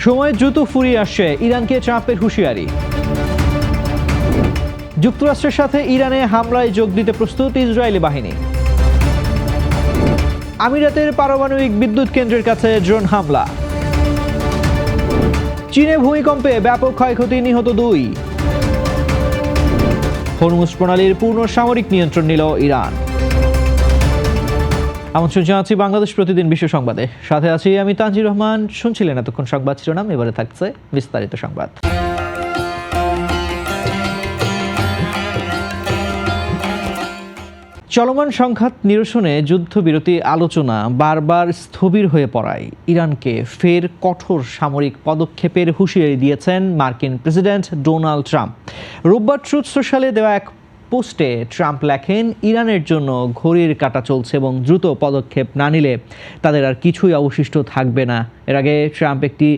সময় দ্রুত ফুরিয়ে আসছে, ইরানকে ট্রাম্পের হুঁশিয়ারি। যুক্তরাষ্ট্রের সাথে ইরানে হামলায় যোগ দিতে প্রস্তুত ইসরায়েলি বাহিনী। আমিরাতের পারমাণবিক বিদ্যুৎ কেন্দ্রের কাছে ড্রোন হামলা। চীনে ভূমিকম্পে ব্যাপক ক্ষয়ক্ষতি, নিহত 2। হরমুজ প্রণালীর পূর্ণ সামরিক নিয়ন্ত্রণ নিল ইরান। আমন্ত্রণ জানাচ্ছি বাংলাদেশ প্রতিদিন বিশ্ব সংবাদে, সাথে আছি আমি তানজির রহমান। শুনছিলেন এতক্ষণ সংবাদ শিরোনাম, এবারে থাকছে বিস্তারিত সংবাদ। চলমান সংঘাত নিরসনে যুদ্ধবিরতি আলোচনা বারবার স্থবির হয়ে পড়ায় ইরানকে ফের কঠোর সামরিক পদক্ষেপের হুঁশিয়ারি দিয়েছেন মার্কিন প্রেসিডেন্ট ডোনাল্ড ট্রাম্প। রোববার ট্রুথ সোশ্যালে দেওয়া এক পোস্টে ট্রাম্প লেখেন, ইরানের জন্য ঘড়ির কাঁটা চলছে এবং দ্রুত পদক্ষেপ না নিলে তাদের আর কিছুই অবশিষ্ট থাকবে না। এর আগে ট্রাম্প একটি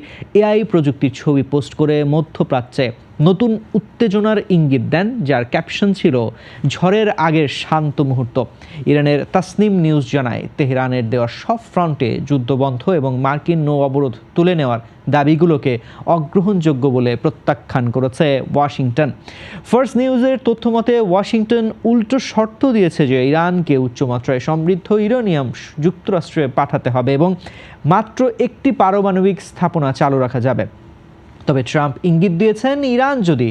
এআই প্রযুক্তির ছবি পোস্ট করে মধ্যপ্রাচ্যে নতুন উত্তেজনার ইঙ্গিত দেন, যার ক্যাপশন ছিল ঝড়ের আগের শান্ত মুহূর্ত। ইরানের তাসনিম নিউজ জানায়, তেহরানের দেওয়া সব ফ্রন্টে যুদ্ধবন্ধ এবং মার্কিন নৌ অবরোধ তুলে নেওয়ার দাবিগুলোকে অগ্রহণযোগ্য বলে প্রত্যাখ্যান করেছে ওয়াশিংটন। ফার্স্ট নিউজের তথ্যমতে ওয়াশিংটন উল্টো শর্ত দিয়েছে যে ইরানকে উচ্চমাত্রায় সমৃদ্ধ ইউরেনিয়াম যুক্তরাষ্ট্রে পাঠাতে হবে এবং মাত্র একটি পারমাণবিক স্থাপনা চালু রাখা যাবে। তবে ট্রাম্প ইঙ্গিত দিয়েছেন, ইরান যদি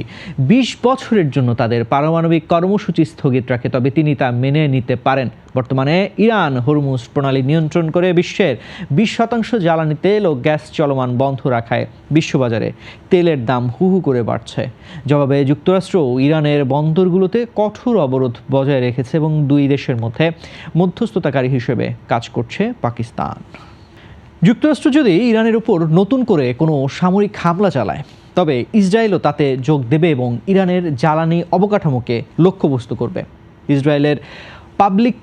20 বছরের জন্য তাদের পারমাণবিক কর্মসূচি স্থগিত রাখে তবে তিনি তা মেনে নিতে পারেন। বর্তমানে ইরান হরমুজ প্রণালী নিয়ন্ত্রণ করে বিশ্বের 20% জ্বালানি তেল ও গ্যাস চলমান বন্ধ রাখায় বিশ্ববাজারে তেলের দাম হু হু করে বাড়ছে। জবাবে যুক্তরাষ্ট্রও ইরানের বন্দরগুলোতে কঠোর অবরোধ বজায় রেখেছে এবং দুই দেশের মধ্যে মধ্যস্থতাকারী হিসেবে কাজ করছে পাকিস্তান। যুক্তরাষ্ট্র যদি ইরানের উপর নতুন করে কোনো সামরিক হামলা চালায় তবে ইসরায়েলও তাতে যোগ দেবে এবং ইরানের জ্বালানি অবকাঠামোকে লক্ষ্যবস্তু করবে। ইসরায়েলের পাবলিক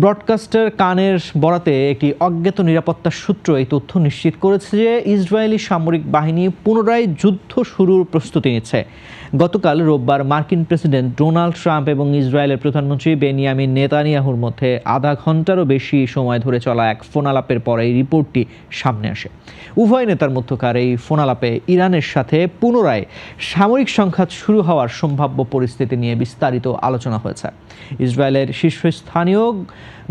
ব্রডকাস্টার কানের বরাতে একটি অজ্ঞাত নিরাপত্তা সূত্র এই তথ্য নিশ্চিত করেছে যে ইসরায়েলি সামরিক বাহিনী পুনরায় যুদ্ধ শুরুর প্রস্তুতি নিচ্ছে। গতকাল রোববার মার্কিন প্রেসিডেন্ট ডোনাল্ড ট্রাম্প এবং ইসরায়েলের প্রধানমন্ত্রী বেনিয়ামিন নেতানিয়াহুর মধ্যে আধা ঘন্টারও বেশি সময় ধরে চলা এক ফোনালাপের পরে এই রিপোর্টটি সামনে আসে। উভয় নেতার মধ্যকার এই ফোনালাপে ইরানের সাথে পুনরায় সামরিক সংঘাত শুরু হওয়ার সম্ভাব্য পরিস্থিতি নিয়ে বিস্তারিত আলোচনা হয়েছে। ইসরায়েলের শীর্ষস্থানীয়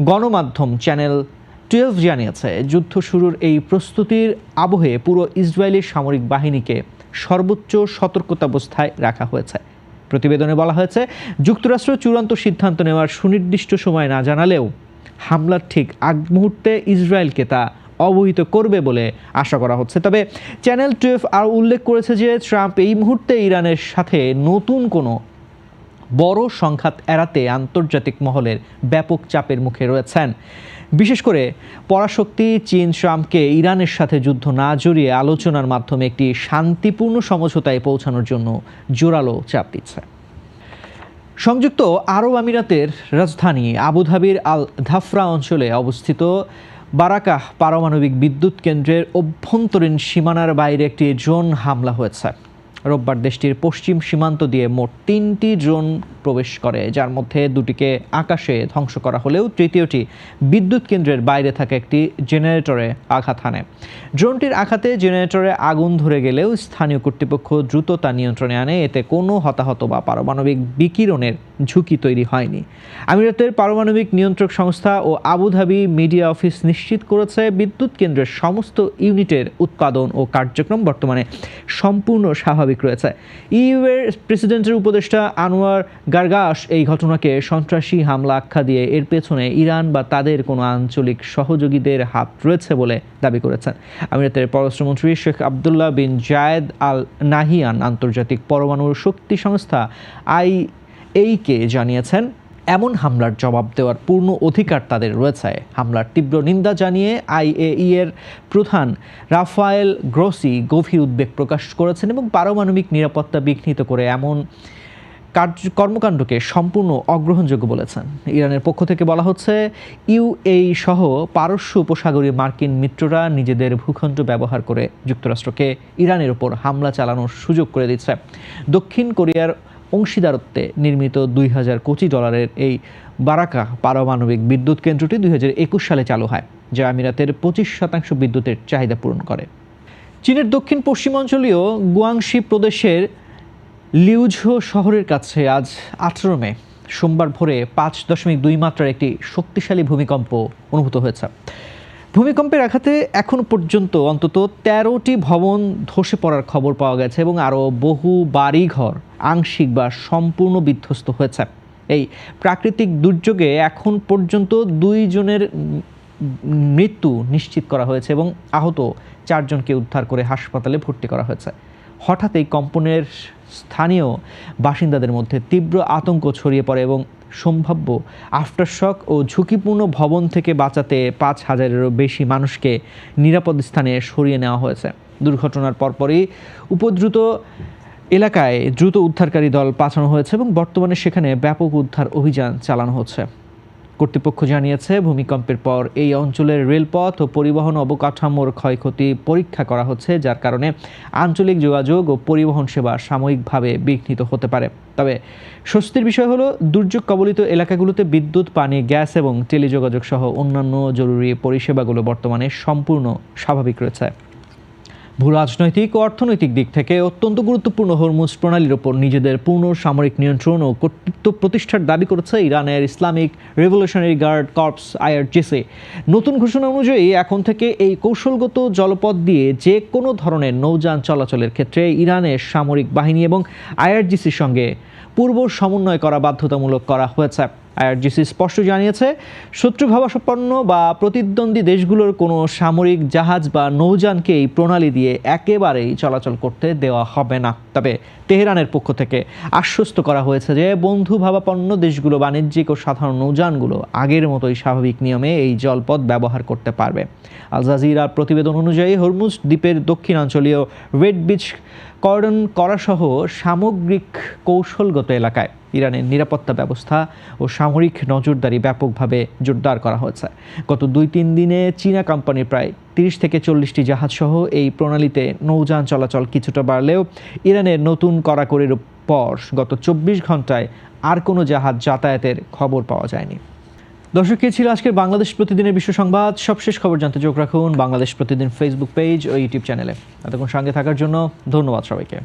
গণমাধ্যম চ্যানেল 12 জানিয়েছে, যুদ্ধ শুরুর এই প্রস্তুতির আবহে পুরো ইসরায়েলি সামরিক বাহিনীকে সর্বোচ্চ সতর্কতাবস্থায় রাখা হয়েছে। প্রতিবেদনে বলা হয়েছে, যুক্তরাষ্ট্র চূড়ান্ত সিদ্ধান্ত নেওয়ার সুনির্দিষ্ট সময় না জানালেও হামলার ঠিক আগ মুহূর্তে ইসরায়েলকে তা অবহিত করবে বলে আশা করা হচ্ছে। তবে চ্যানেল 12 আর উল্লেখ করেছে যে ট্রাম্প এই মুহূর্তে ইরানের সাথে নতুন কোনো বড় সংঘাত এড়াতে আন্তর্জাতিক মহলের ব্যাপক চাপের মুখে রয়েছেন। বিশেষ করে পরাশক্তি চীন ট্রাম্পকে ইরানের সাথে যুদ্ধ না জড়িয়ে আলোচনার মাধ্যমে একটি শান্তিপূর্ণ সমঝোতায় পৌঁছানোর জন্য জোরালো চাপ দিচ্ছে। সংযুক্ত আরব আমিরাতের রাজধানী আবুধাবির আল ধাফরা অঞ্চলে অবস্থিত বারাকাহ পারমাণবিক বিদ্যুৎ কেন্দ্রের অভ্যন্তরীণ সীমানার বাইরে একটি ড্রোন হামলা হয়েছে। রোববার দেশটির পশ্চিম সীমান্ত দিয়ে মোট 3টি ড্রোন প্রবেশ করে, যার মধ্যে 2টিকে আকাশে ধ্বংস করা হলেও তৃতীয়টি বিদ্যুৎ কেন্দ্রের বাইরে থাকা একটি জেনারেটরে আঘাত হানে। ড্রোনটির আঘাতে জেনারেটরে আগুন ধরে গেলেও স্থানীয় কর্তৃপক্ষ দ্রুত তা নিয়ন্ত্রণে আনে। এতে কোনো হতাহত বা পারমাণবিক বিকিরণের ঝুঁকি তৈরি হয়নি। আমিরাতের পারমাণবিক নিয়ন্ত্রক সংস্থা ও আবুধাবি মিডিয়া অফিস নিশ্চিত করেছে, বিদ্যুৎ কেন্দ্রের সমস্ত ইউনিটের উৎপাদন ও কার্যক্রম বর্তমানে সম্পূর্ণ স্বাভাবিক রয়েছে। ইইউ এর প্রেসিডেন্টের উপদেষ্টা আনোয়ার গার্গাশ এই ঘটনাকে সন্ত্রাসী হামলা আখ্যা দিয়ে এর পেছনে ইরান বা তাদের কোনো আঞ্চলিক সহযোগীদের হাত রয়েছে বলে দাবি করেছেন। আমিরাতের পররাষ্ট্রমন্ত্রী শেখ আবদুল্লাহ বিন জায়েদ আল নাহিয়ান আন্তর্জাতিক পরমাণু শক্তি সংস্থা IAEA-কে জানিয়েছেন, এমন হামলার জবাব দেওয়ার পূর্ণ অধিকার তাদের রয়েছে। হামলার তীব্র নিন্দা জানিয়ে IAEA এর প্রধান রাফায়েল গ্রোসি গভীর উদ্বেগ প্রকাশ করেছেন এবং পারমাণবিক নিরাপত্তা বিঘ্নিত করে এমন কর্মকাণ্ডকে সম্পূর্ণ অগ্রহণযোগ্য বলেছেন। ইরানের পক্ষ থেকে বলা হচ্ছে, UAE সহ পারস্য উপসাগরীয় মার্কিন মিত্ররা নিজেদের ভূখণ্ড ব্যবহার করে যুক্তরাষ্ট্রকে ইরানের উপর হামলা চালানোর সুযোগ করে দিচ্ছে। দক্ষিণ কোরিয়ার অংশীদারত্বে নির্মিত $2000 এই বারাকা পারমাণবিক বিদ্যুৎ কেন্দ্রটি 2021 সালে চালু হয়, যা আমিরাতের 25% বিদ্যুতের চাহিদা পূরণ করে। চীনের দক্ষিণ পশ্চিমাঞ্চলীয় গুয়াংশি প্রদেশের লিউঝো শহরের কাছে আজ 18 মে সোমবার ভোরে 5.2 মাত্রার একটি শক্তিশালী ভূমিকম্প অনুভূত হয়েছে। ভূমিকম্পের আঘাতে এখন পর্যন্ত অন্তত 13টি ভবন ধসে পড়ার খবর পাওয়া গেছে এবং আরও বহু বাড়িঘর আংশিক বা সম্পূর্ণ বিধ্বস্ত হয়েছে। এই প্রাকৃতিক দুর্যোগে এখন পর্যন্ত 2 জনের মৃত্যু নিশ্চিত করা হয়েছে এবং আহত 4 জনকে উদ্ধার করে হাসপাতালে ভর্তি করা হয়েছে। হঠাৎ এই কম্পনের স্থানীয় বাসিন্দাদের মধ্যে তীব্র আতঙ্ক ছড়িয়ে পড়ে এবং সম্ভাব্য আফটারশক ও ঝুঁকিপূর্ণ ভবন থেকে বাঁচাতে 5,000-এরও বেশি মানুষকে নিরাপদ স্থানে সরিয়ে নেওয়া হয়েছে। দুর্ঘটনার পরপরই উপদ্রুত এলাকায় দ্রুত উদ্ধারকারী দল পাঠানো হয়েছে এবং বর্তমানে সেখানে ব্যাপক উদ্ধার অভিযান চালানো হচ্ছে। কর্তৃপক্ষ জানিয়েছে, ভূমিকম্পের পর এই অঞ্চলের রেলপথ ও পরিবহন অবকাঠামোর ক্ষয়ক্ষতি পরীক্ষা করা হচ্ছে, যার কারণে আঞ্চলিক যোগাযোগ ও পরিবহন সেবা সাময়িকভাবে বিঘ্নিত হতে পারে। তবে স্বস্তির বিষয় হলো, দুর্যোগ কবলিত এলাকাগুলোতে বিদ্যুৎ, পানি, গ্যাস এবং টেলিযোগাযোগ সহ অন্যান্য জরুরি পরিষেবাগুলো বর্তমানে সম্পূর্ণ স্বাভাবিক রয়েছে। ভূরাজনৈতিক ও অর্থনৈতিক দিক থেকে অত্যন্ত গুরুত্বপূর্ণ হরমুজ প্রণালীর ওপর নিজেদের পূর্ণ সামরিক নিয়ন্ত্রণ ও কর্তৃত্ব প্রতিষ্ঠার দাবি করেছে ইরানের Islamic Revolutionary Guard Corps IRGC। নতুন ঘোষণা অনুযায়ী এখন থেকে এই কৌশলগত জলপথ দিয়ে যে কোনো ধরনের নৌযান চলাচলের ক্ষেত্রে ইরানের সামরিক বাহিনী এবং IRGCর সঙ্গে পূর্ব সমন্বয় করা বাধ্যতামূলক করা হয়েছে। IRGC স্পষ্ট জানিয়েছে, শত্রুভাবাপন্ন বা প্রতিদ্বন্দ্বী দেশগুলোর কোনো সামরিক জাহাজ বা নৌযানকে এই প্রণালী দিয়ে একেবারেই চলাচল করতে দেওয়া হবে না। তবে তেহরানের পক্ষ থেকে আশ্বস্ত করা হয়েছে যে বন্ধুভাবাপন্ন দেশগুলো বাণিজ্যিক ও সাধারণ নৌযানগুলো আগের মতোই স্বাভাবিক নিয়মে এই জলপথ ব্যবহার করতে পারবে। আল জাজিরার প্রতিবেদন অনুযায়ী হরমুজ দ্বীপের দক্ষিণাঞ্চলীয় রেড বিচ কর্ডন করা সহ সামগ্রিক কৌশলগত এলাকায় ইরানের নিরাপত্তা ব্যবস্থা ও সামরিক নজরদারি ব্যাপকভাবে জোরদার করা হয়েছে। গত 2-3 দিনে চীনা কোম্পানির প্রায় 30 থেকে 40টি জাহাজ সহ এই প্রণালীতে নৌযান চলাচল কিছুটা বাড়লেও ইরানের নতুন কড়াকড়ির পর গত 24 ঘন্টায় আর কোনো জাহাজ যাতায়াতের খবর পাওয়া যায়নি। দর্শক, কে ছিল আজকের বাংলাদেশ প্রতিদিনের বিশ্ব সংবাদ। সবশেষ খবর জানতে চোখ রাখুন বাংলাদেশ প্রতিদিন ফেসবুক পেজ ও ইউটিউব চ্যানেলে। এতক্ষণ সঙ্গে থাকার জন্য ধন্যবাদ সবাইকে।